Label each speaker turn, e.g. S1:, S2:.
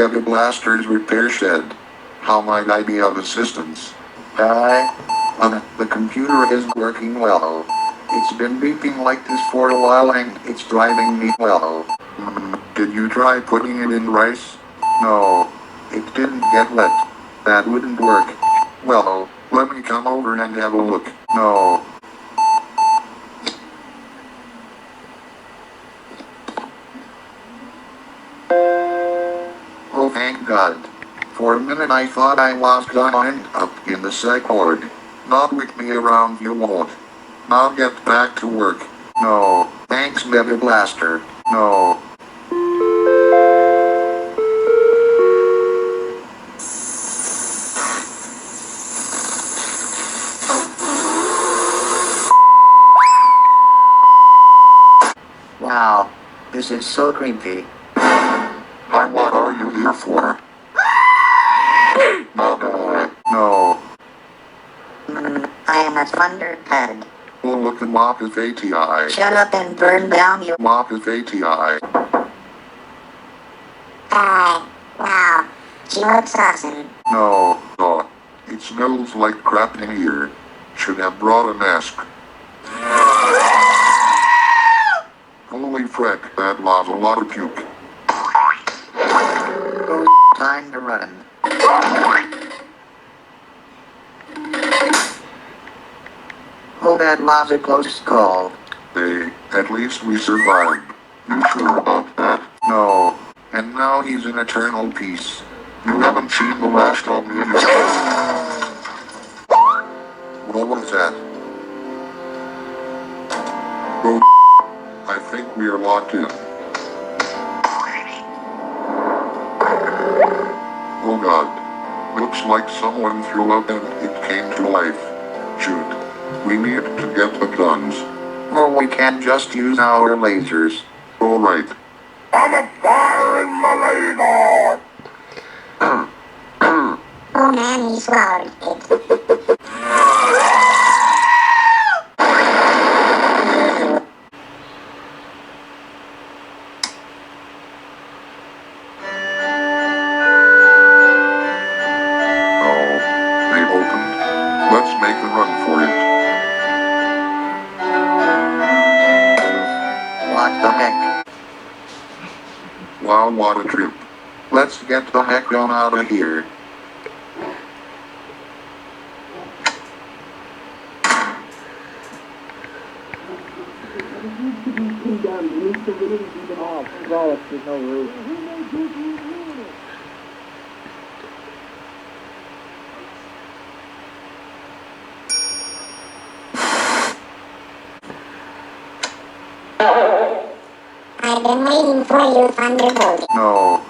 S1: Mega Blaster's repair shed. How might I be of assistance? The computer isn't working well. It's been beeping like this for a while and it's driving me well. Did you try putting it in rice? No, it didn't get wet. That wouldn't work. Well, let me come over and have a look. No. Oh, thank God. For a minute I thought I was gonna end up in the psych ward. Not with me around, you won't. Now get back to work. No. Thanks, Mega Blaster. No.
S2: Wow. This is so creepy.
S1: And what are you here for? No.
S2: I am a thunderhead.
S1: Oh, look, the mop is ATI.
S2: Shut up and burn down your...
S1: Mop is ATI.
S2: Wow. She looks awesome.
S1: No. Oh, it smells like crap in here. Should have brought a mask. Holy frick, that was a lot of puke.
S2: Time to run. Oh, that was a close call.
S1: Hey, at least we survived. You sure about that? No. And now he's in eternal peace. You haven't seen the last of me. What was that? Oh, I think we are locked in. Oh God. Looks like someone threw up and it came to life. Shoot. We need to get the guns.
S2: Or we can just use our lasers.
S1: Alright. I'm a fire in my laser!
S3: Oh man, he swallowed it.
S1: They've opened. Let's make a run for it.
S2: What the heck?
S1: Wow, what a trip. Let's get the heck on out of here.
S3: I've been waiting for you, Thunderbolt.
S1: No,